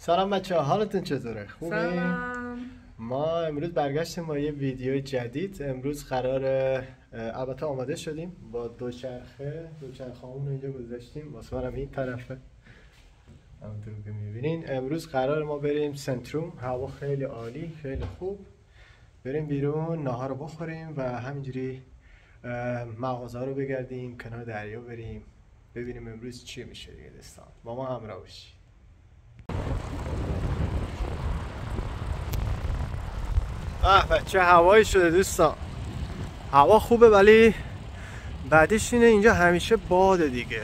سلام بچه‌ها، حالتون چطوره؟ خوبه؟ سلام. ما امروز برگشتیم با یه ویدیو جدید. امروز قراره البته آماده شدیم با دوچرخه‌مون رو اینجا گذاشتیم. واسه منم این طرفه. همونطور که می‌بینین امروز قرار ما بریم سنتروم. هوا خیلی عالی، خیلی خوب. بریم بیرون ناهار رو بخوریم و همینجوری مغازه رو بگردیم، کنار دریا بریم ببینیم امروز چی میشه دیگه. دستان با ما همراه باشید. چه هوایی شده دوستان. هوا خوبه ولی بعدش اینه اینجا همیشه باده دیگه.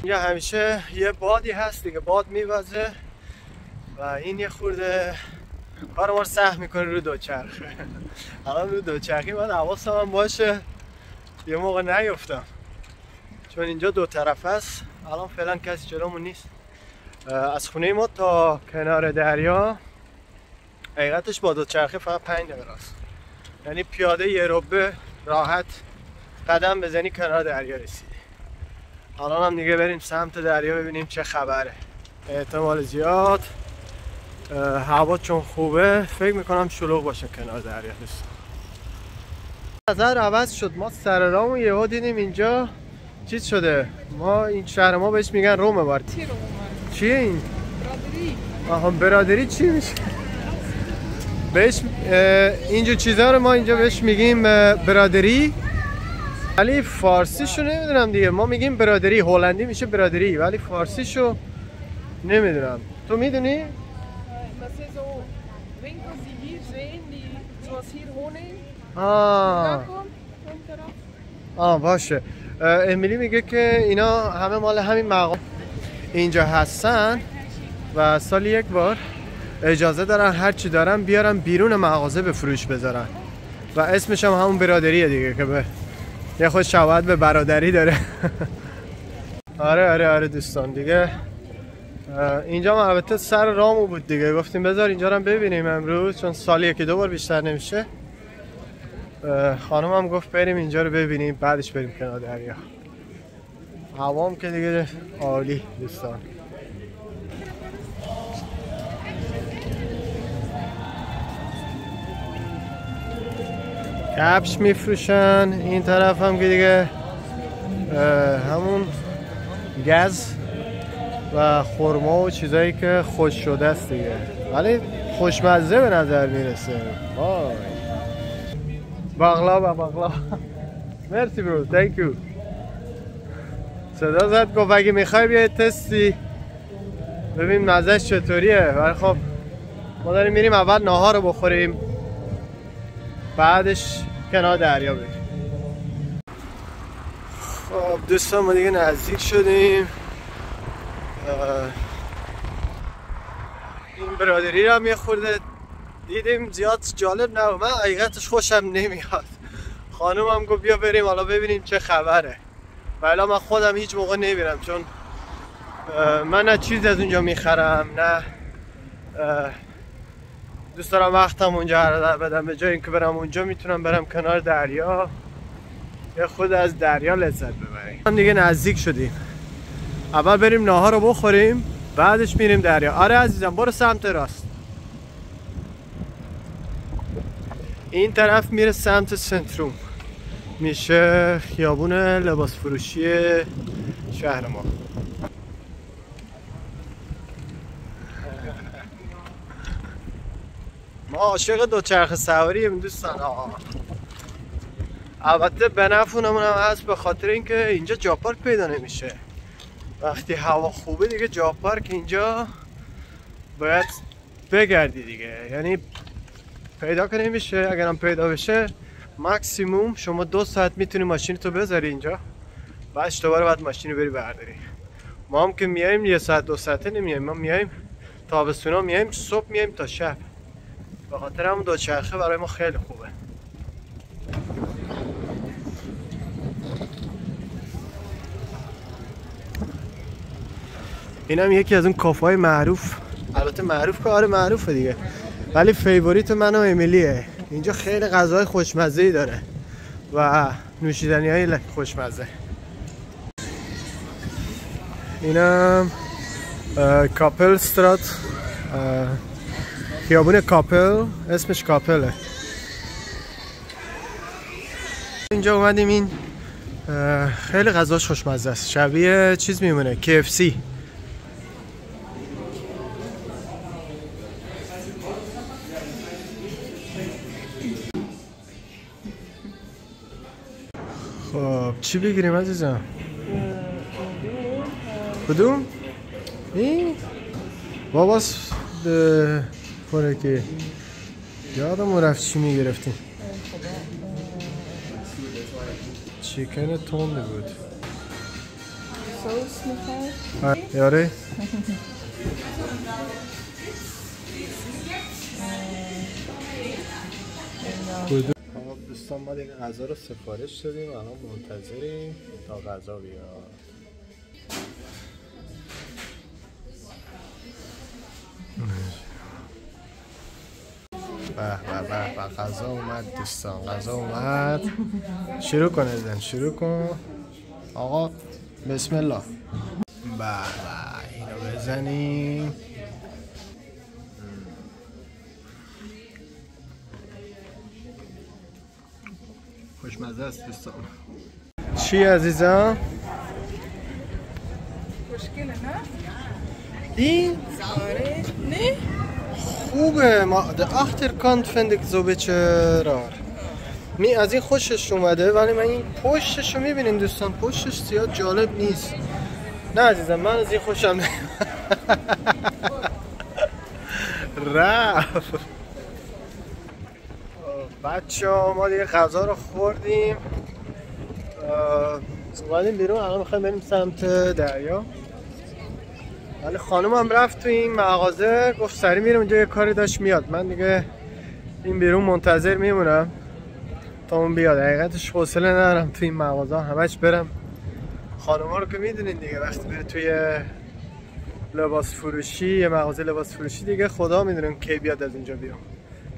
اینجا همیشه یه بادی هست دیگه، باد میوزه و این یه خورده کار ما رو سخت میکنه رو دوچرخه. الان رو دوچرخه باید حواسم هم باشه یه موقع نیفتم، چون اینجا دو طرف است. الان فعلا کسی جلومون نیست. از خونه ما تا کنار دریا حقیقتش با دوچرخه فقط 5 دقیقه است. یعنی پیاده یه ربع راحت قدم بزنی کنار دریا رسیدی. الان هم دیگه بریم سمت دریا ببینیم چه خبره. احتمال زیاد هوا چون خوبه فکر میکنم شلوغ باشه کنار دریا. نظر عوض شد. ما سر راهمون یهو دیدیم اینجا چیز شده. ما این شهر ما بهش میگن رومه بارد. چیه این؟ برادری. آها برادری چی میشه؟ بهش اینجور چیزها رو ما اینجا بهش میگیم برادری، ولی فارسیشو نمیدونم دیگه. ما میگیم برادری، هلندی میشه برادری ولی فارسیشو نمیدونم. تو میدونی؟ باشه. امیلی میگه که اینا همه مال همین مقام اینجا هستن و سالی یک بار اجازه دارن هر چی دارن بیارن بیرون مغازه به فروش بذارن و اسمش هم همون برادریه دیگه که به یه خود شباهت به برادری داره. آره دوستان دیگه اینجا ما البته سر رامو بود دیگه، گفتیم بذار اینجا رو ببینیم امروز، چون سالی یکی دو بار بیشتر نمیشه. خانم هم گفت بریم اینجا رو ببینیم بعدش بریم کنار دریا. هوام که دیگه عالی دوستان. کفش میفروشن. این طرف هم که دیگه همون گز و خرما و چیزایی که خوش شده است دیگه، ولی خوشمزه به نظر میرسه. وای باقلا. مرسی برو، تhank you. صدا زد گفت اگه میخوای بیا تستی ببین مزهش چطوریه. ولی خب ما داریم میریم اول ناهار رو بخوریم بعدش کنار دریا بریم. خب دوستان ما دیگه نزدیک شدیم. این برادری رو هم یه خورده دیدیم، زیاد جالب نبود. من حقیقتش خوشم نمیاد. خانوم هم گفت بیا بریم حالا ببینیم چه خبره. ولی من خودم هیچ موقع نمیرم، چون من نه چیز از اونجا میخرم نه دوست دارم وقتم اونجا هدر بدم. به جای اینکه برم اونجا میتونم برم کنار دریا یه خود از دریا لذت ببریم. هم دیگه نزدیک شدیم. اول بریم ناهار رو بخوریم بعدش میریم دریا. آره عزیزم برو سمت راست. این طرف میره سمت سنتروم، میشه خیابون لباس فروشی شهر ما. ما عاشق دوچرخه سواریم دوستان. البته به نفعمون هم هست، به خاطر اینکه اینجا جا پارک پیدا نمیشه. وقتی هوا خوبه دیگه جا پارک اینجا باید بگردی دیگه، یعنی پیدا که نمیشه. اگرم پیدا بشه ماکسیموم شما 2 ساعت میتونی ماشینتو بذاری اینجا، بعدش دوباره باید ماشین رو بری برداری. ما هم که میایم 1 ساعت 2 ساعته نمیایم، ما میایم تابستونا میایم صبح میایم تا شب. به خاطر همون دوچرخه برای ما خیلی خوبه. این هم یکی از اون کافه‌های معروف. البته معروف که آره معروفه دیگه، ولی فیوریت من و امیلیه. اینجا خیلی غذای خوشمزه‌ای داره و نوشیدنی‌های خوشمزه. اینم کاپل استرات، خیابون کاپل، اسمش کاپله. اینجا اومدیم، این خیلی غذاش خوشمزه است، شبیه چیز میمونه KFC. خب چی بگیریم عزیزم؟ کدوم؟ این؟ باباس خوره که یادم رفت چی میگرفتیم. چیکن تونده بود. سوس میخوای؟ یاره؟ خب دوستان ما دیگه غذا رو سفارش دادیم، الان منتظریم تا غذا بیاد. به غذا اومد دوستان، غذا اومد. شروع کن ازن، شروع کن آقا، بسم الله. اینو بزنیم. خوشمزه است دوستان. چی عزیزم؟ خوشگله نه؟ این؟ آره نه؟ خوبه، ما اختر کانت فندک زوبچرار می از این خوشش اومده، ولی من این پشتش رو میبینیم دوستان، پشتش زیاد جالب نیست. نه عزیزم من از این خوشم رفت. بچه ها ما دیگه غذا رو خوردیم، اومدیم بیرون، الان میخوایم بریم سمت دریا. ولی خانم هم رفت تو این مغازه، گفت سری میرم اونجا، یه کاری داشت میاد. من دیگه این بیرون منتظر میمونم تا اون بیاد. حقیقتش حوصله ندارم تو این مغازه همش برم. خانم ها رو که میدونین دیگه، وقتی بره توی لباس فروشی، یه مغازه لباس فروشی، دیگه خدا میدونم کی بیاد از اینجا بیام.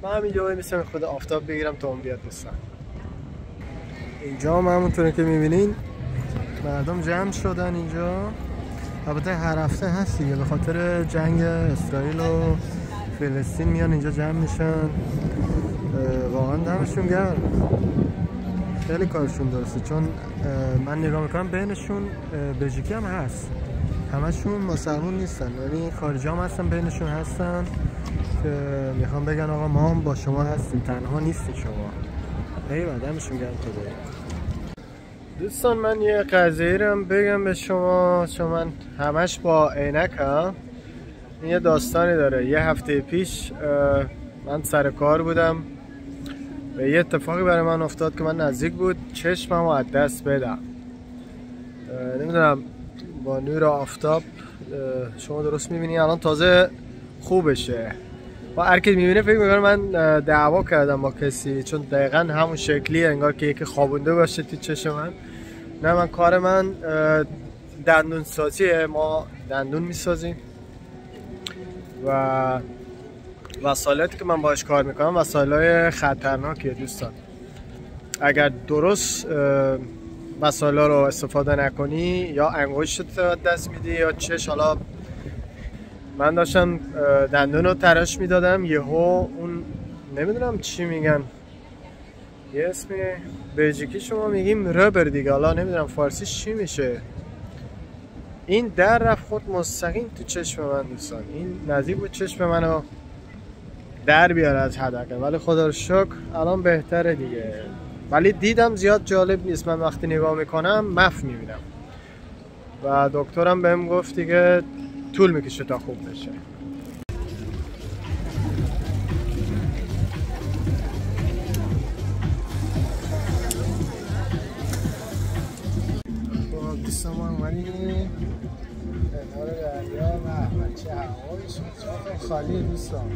من همینجا وای میسم خدا آفتاب بگیرم تا اون بیاد دوستان. اینجا هم همونطوری که میبینین مردم جمع شدن اینجا. البته هر هفته هست دیگه، به خاطر جنگ اسرائیل و فلسطین میان اینجا جمع میشن. واقعا دمشون گرم، خیلی کارشون درسته. چون من نگاه میکنم بینشون بلژیکی هم هست، همشون مسلمون نیستن، یعنی خارجی هم هستن بینشون هستن که میخوام بگن آقا ما هم با شما هستیم، تنها نیستی شما. ایوه دمشون گرم خدایی. دوستان من یه قضیه رو بگم به شما، چون من همش با عینکم. این یه داستانی داره. یه هفته پیش من سر کار بودم و یه اتفاقی برای من افتاد که من نزدیک بود چشمم رو از دست بدم. نمیدونم با نور آفتاب شما درست میبینی الان تازه خوبشه. با هر کی میبینه فکر میکنه من دعوا کردم با کسی، چون دقیقا همون شکلیه، انگار که یکی خوابونده باشه تو چشم من. نه، من کار من دندون سازیه، ما دندون میسازیم و وسایلاتی که من باش کار میکنم وسایلای خطرناکیه دوستان. اگر درست وسایلا رو استفاده نکنی یا انگشتت دست میدی یا چش. حالا من داشتم دندون رو تراش میدادم، یهو اون نمیدونم چی میگن، یه اسم بلژیکی شما میگیم ربر دیگه، حالا نمیدونم فارسیش چی میشه. این در رفت خود مستقیم تو چشم من دوستان. این نزدیک بود چشم منو در بیاره از حدقه، ولی خدا رو شکر الان بهتره دیگه. ولی دیدم زیاد جالب نیست، من وقتی نگاه میکنم مف میبینم و دکترم بهم گفت دیگه طول میکشه تا خوب بشه. خب دوستان ما اومدیم کنار دریا و چه هوایش خالی دوستان.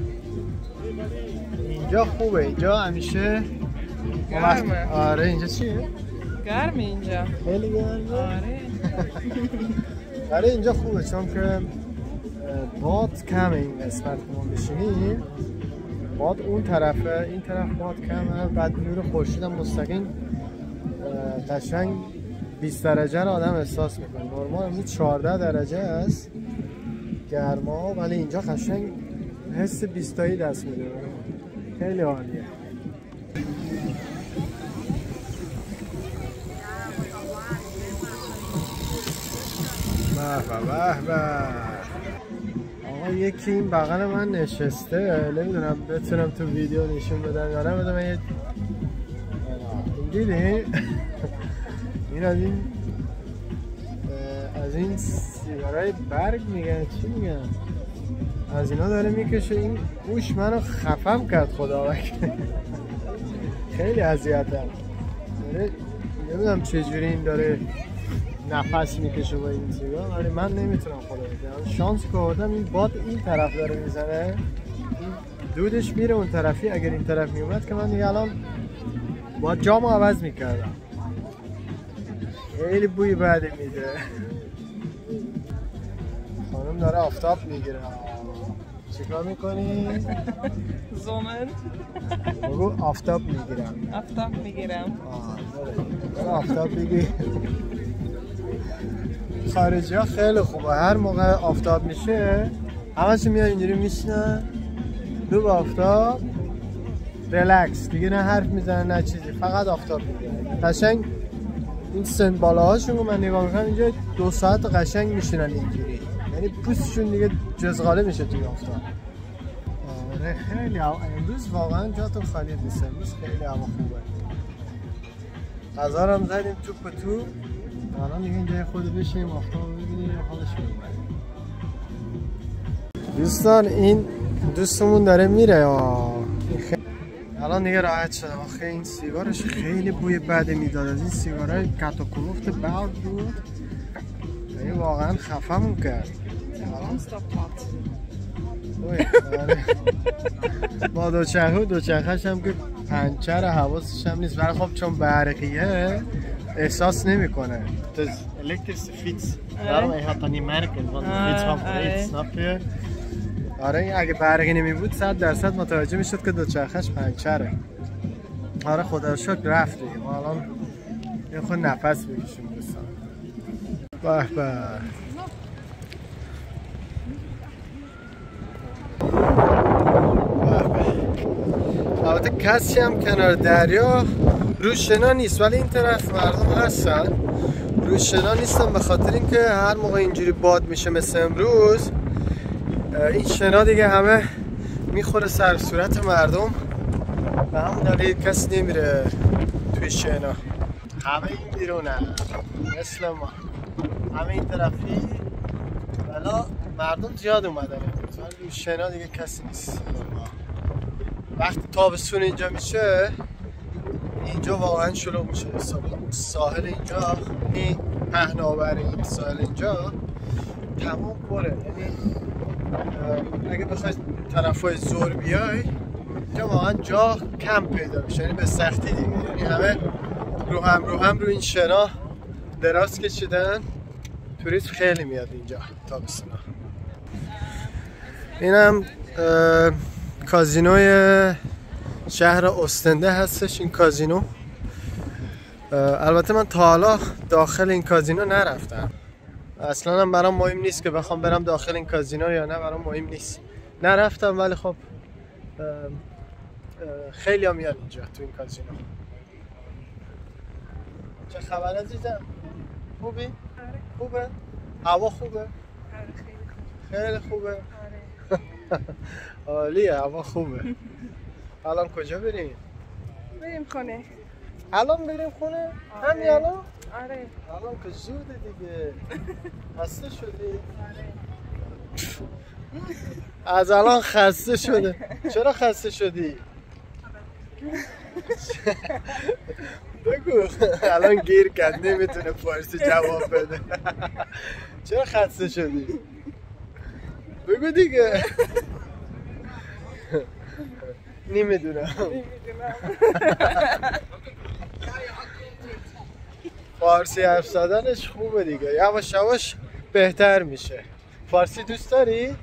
اینجا خوبه، اینجا همیشه گرمه. آره اینجا چیه؟ گرمه اینجا، خیلی گرمه. آره. آره اینجا خوبه چون که باد کمه. این قسمت که ما بشینیم باد اون طرفه، این طرف باد کمه، بعد نور خورشید هم مستقیم قشنگ 20 درجه رو آدم احساس میکنه. نرمال 14 درجه است گرما، ولی اینجا قشنگ حس بیستایی دست میده، خیلی عالیه. به به آقا یکی این بغل من نشسته، نمیدونم بتونم تو ویدیو نشون بدم یا نه. بدم یه دیدی این از این سیگارای برگ میگن، چی میگن، از اینا داره میکشه. این گوش منو خفم کرد خدا وکیل. خیلی اذیتم، نمیدونم چجوری این داره نفس میکشه با این سیگار، ولی من نمیتونم خدا وکیل. شانس که آدم این باد این طرف داره میزنه، دودش میره اون طرفی. اگر این طرف میومد که من دیگه الان با جامو عوض میکردم. خیلی بوی بدی میده. خانم داره آفتاب میگیره. چیکار میکنی؟ زومن. بگو آفتاب میگیرم. آفتاب میگیرم. آفتاب بگیر. خارجی ها خیلی خوبه، هر موقع آفتاب میشه همشون میاد اینجوری میشنن رو به آفتاب، ریلکس دیگه، نه حرف میزنن نه چیزی، فقط آفتاب میگیرن. قشنگ این سن بالاهاشون رو من نگاه میکنم اینجا 2 ساعت قشنگ میشینن اینجوری، یعنی پوستشون دیگه جزغاله میشه توی آفتاب. آره خیلی امروز واقعا جاتون خالی نیست، امروز خیلی هوا خوبه. غذا هم زدیم توپ به توپ، الان دیگه اینجا خود بشیم آفتاب رو ببینیم حالش میبریم. دوستان این دوستمون داره میره، الان دیگه راحت شدم. آخه این سیگارش خیلی بوی بده میداد، از این سیگارهای کت و کلفت برگ بود، یعنی واقعا خفمون کرد. با دوچرخه‌ش هم که پنچر حواسش هم نیست، ولی خب چون برقیه احساس نمیکنه. Das elektrische Fitz. Darum ich hat nie merken, wann Fitz haben Fitz, snap je? آره اگه برقی نمی بود 100% متوجه میشد که دوچرخه‌اش پنچره. آره خدا رو شکر رفت دیگه. ما الان یه خود نفس بکشیم دوستان. به به. البته کسی هم کنار دریا روشنا نیست، ولی این طرف مردم هستن روشنا نیستن، به خاطر اینکه هر موقع اینجوری باد میشه مثل امروز این شنا دیگه همه میخوره سر صورت مردم، به همون دلیل کسی نمیره توی شنا. همه این بیرونن مثل ما، همه این طرفی، ولی مردم زیاد اومدن توی شنا دیگه کسی نیست. وقتی تابستون اینجا میشه اینجا واقعا شلوغ میشه. ساحل اینجا این پهناور این ساحل اینجا تمام پره، یعنی اگه بخوای طرفای زور بیای اینجا واقعا جا کم پیدا میشه، یعنی به سختی دیگه، یعنی همه رو هم رو این شنا دراز کشیدن. توریست خیلی میاد اینجا تابستون. اینم کازینوی شهر استنده هستش. این کازینو البته من تا حالا داخل این کازینو نرفتم، اصلا هم برام مهم نیست که بخوام برم داخل این کازینو یا نه، برام مهم نیست، نرفتم. ولی خب خیلی ها میان اینجا تو این کازینو. چه خبر عزیزم؟ خوبی؟ خوبه؟ هوا خوبه؟ خیلی خوبه؟ عالیه، هوا خوبه. الان کجا بریم؟ بریم خونه. الان بریم خونه؟ همین الان؟ آره. الان که زوده دیگه. خسته شدی؟ آره. از الان خسته شده. چرا خسته شدی؟ بگو. الان گیر کرد نمیتونه فارسی جواب بده. چرا خسته شدی؟ بگو دیگه. نمیدونم. فارسی حرف زدنش خوبه دیگه، یواش یواش بهتر میشه. فارسی دوست داری؟ آره.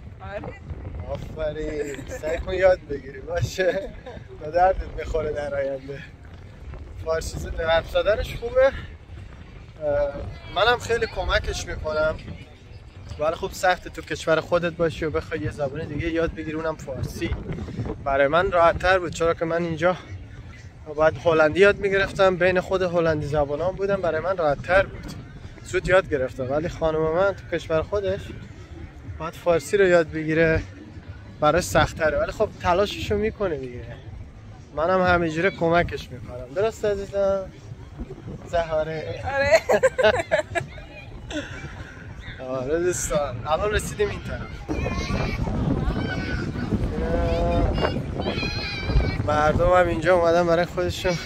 آفرین، سعی کن یاد بگیری باشه، به دردت میخوره در آینده. فارسی حرف زدنش خوبه، منم خیلی کمکش میکنم. ولی خب سخته تو کشور خودت باشی و بخوای یه زبان دیگه یاد بگیری، اونم فارسی. برای من راحت تر بود چرا که من اینجا باید هلندی یاد میگرفتم، بین خود هلندی زبانان بودم، برای من راحت تر بود، زود یاد گرفتم. ولی خانم من تو کشور خودش باید فارسی رو یاد بگیره، براش سخت تره، ولی خب تلاششو میکنه دیگه. منم همینجوری کمکش میکنم. درست عزیزم؟ زهاره. آره. آره دوستان، الان رسیدیم این طرف. مردم هم اینجا اومدن برای خودشون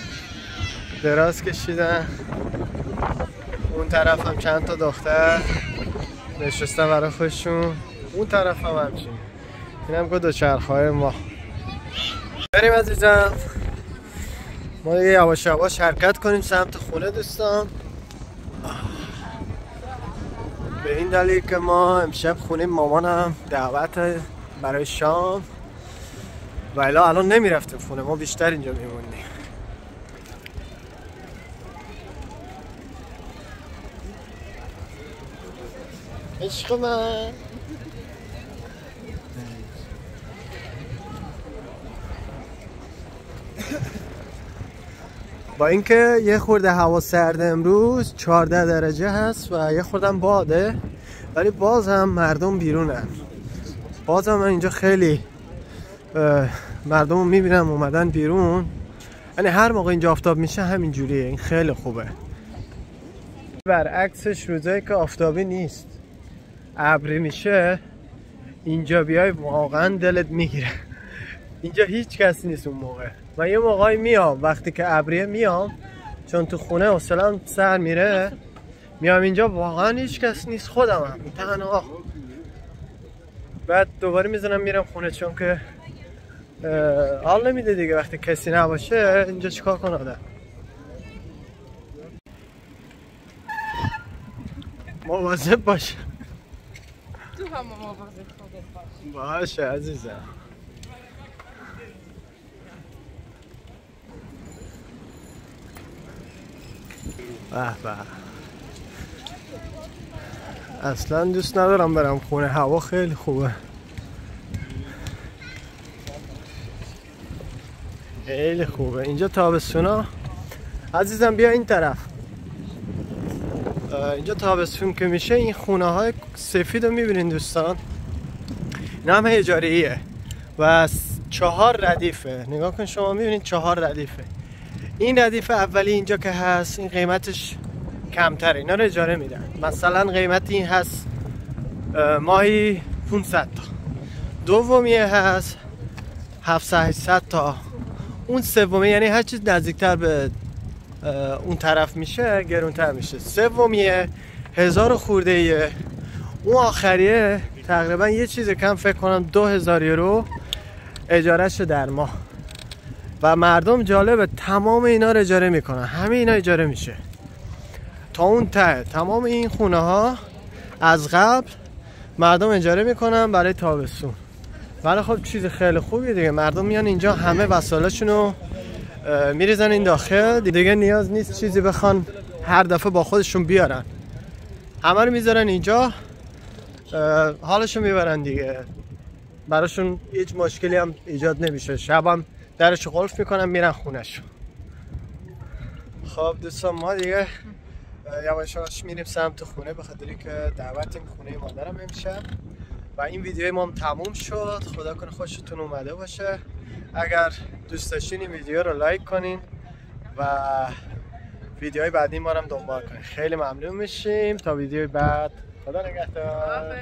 دراز کشیدن. اون طرف هم چند تا دختر نشستن برای خودشون، اون طرف هم همچین. این هم که دوچرخه‌های ما. بریم عزیزم، ما دیگه یواش یواش حرکت کنیم سمت خونه دوستان. به این دلیل که ما امشب خونه مامانم دعوت برای شام و الان نمیرفتیم خونه، ما بیشتر اینجا میمونیم. عشق من با اینکه یه خورده هوا سرد امروز 14 درجه هست و یه خوردم باده، ولی باز هم مردم بیرونن. باز هم من اینجا خیلی مردم رو میبینم اومدن بیرون، یعنی هر موقع اینجا آفتاب میشه همین جوریه. این خیلی خوبه. برعکسش روزایی که آفتابی نیست ابری میشه اینجا بیای واقعا دلت میگیره. اینجا هیچ کسی نیست اون موقع. من یه موقعی میام وقتی که ابریه میام، چون تو خونه حوصله‌ام سر میره، میام اینجا واقعا هیچ کس نیست، خودمم تنها. بعد دوباره میزنم میرم خونه، چون که حال نمیده دیگه وقتی کسی نباشه. اینجا چیکار کنه آدم؟ مواظب باشه. تو هم مواظب خودت باش. باشه عزیزم. به به، اصلا دوست ندارم برم خونه، هوا خیلی خوبه، خیلی خوبه اینجا تابستونا. عزیزم بیا این طرف. اینجا تابستون که میشه این خونه های سفید رو میبینین دوستان، اینا هم اجاریه و 4 ردیفه. نگاه کن شما، میبینین 4 ردیفه. این ردیف اولی اینجا که هست این قیمتش کمتره، اینا رو اجاره میدن. مثلا قیمت این هست ماهی 500 تا. دومیه هست 700 تا. اون سومیه یعنی هر چیز نزدیکتر به اون طرف میشه گرونتر میشه. سومیه 1000 خورده ایه. اون آخریه تقریبا یه چیز کم، فکر کنم 2000 یورو اجارهش در ماه. و مردم جالبه تمام اینا رو اجاره میکنن، همه اینا اجاره میشه تا اون ته. تمام این خونه ها از قبل مردم اجاره میکنن برای تابستون. ولی خب چیز خیلی خوبیه دیگه، مردم میان اینجا همه وسایلشون رو میریزن این داخل دیگه، نیاز نیست چیزی بخوان هر دفعه با خودشون بیارن، همه رو میذارن اینجا، حالشون میبرن دیگه، براشون هیچ مشکلی هم ایجاد نمیشه. شبم درشو قلف میکنن میرن خونهشون. خب دوستان ما دیگه یواش یواش میریم سمت خونه، به خاطری که دعوتیم خونه مادرم امشب. و این ویدیوی ما هم تموم شد. خدا کنه خوشتون اومده باشه. اگر دوست داشتین این ویدیو رو لایک کنین و ویدیوهای بعدی ما رو هم دنبال کنین. خیلی ممنون میشیم. تا ویدیوی بعد، خدا نگهدار.